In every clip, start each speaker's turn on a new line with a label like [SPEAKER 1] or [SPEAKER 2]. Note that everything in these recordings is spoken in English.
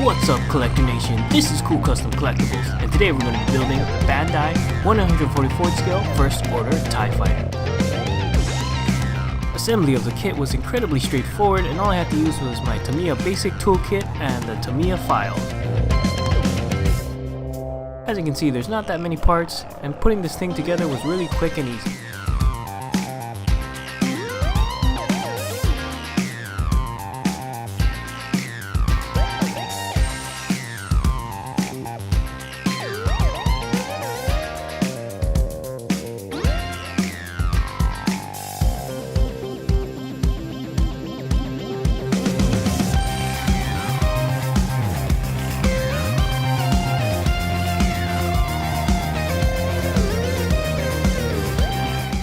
[SPEAKER 1] What's up, Collector Nation? This is CoolCustCollectibles, and today we're going to be building the Bandai 144th scale First Order TIE Fighter. Assembly of the kit was incredibly straightforward, and all I had to use was my TAMIYA basic toolkit and the TAMIYA file. As you can see, there's not that many parts, and putting this thing together was really quick and easy.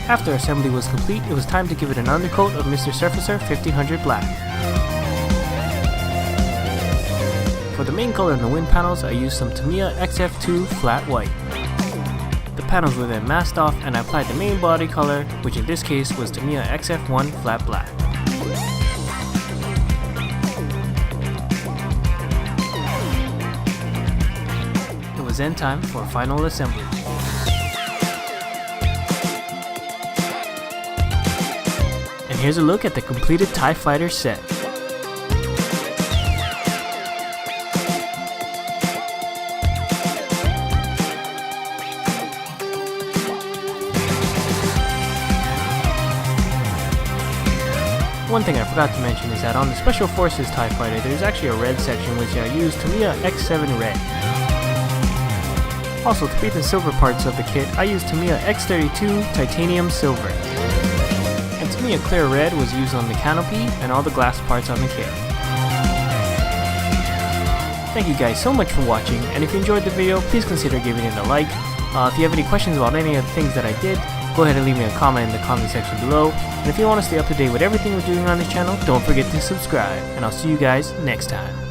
[SPEAKER 1] After assembly was complete, it was time to give it an undercoat of Mr. Surfacer 1500 Black. For the main color in the wind panels, I used some TAMIYA XF2 Flat White. The panels were then masked off, and I applied the main body color, which in this case was TAMIYA XF1 Flat Black. It was then time for final assembly. And here's a look at the completed TIE Fighter set. One thing I forgot to mention is that on the Special Forces TIE Fighter there's actually a red section which I used TAMIYA X7 Red. Also, to beat the silver parts of the kit, I used TAMIYA X32 Titanium Silver. And TAMIYA Clear Red was used on the canopy and all the glass parts on the kit. Thank you guys so much for watching, and if you enjoyed the video, please consider giving it a like. If you have any questions about any of the things that I did, go ahead and leave me a comment in the comment section below. And if you want to stay up to date with everything we're doing on this channel, don't forget to subscribe, and I'll see you guys next time.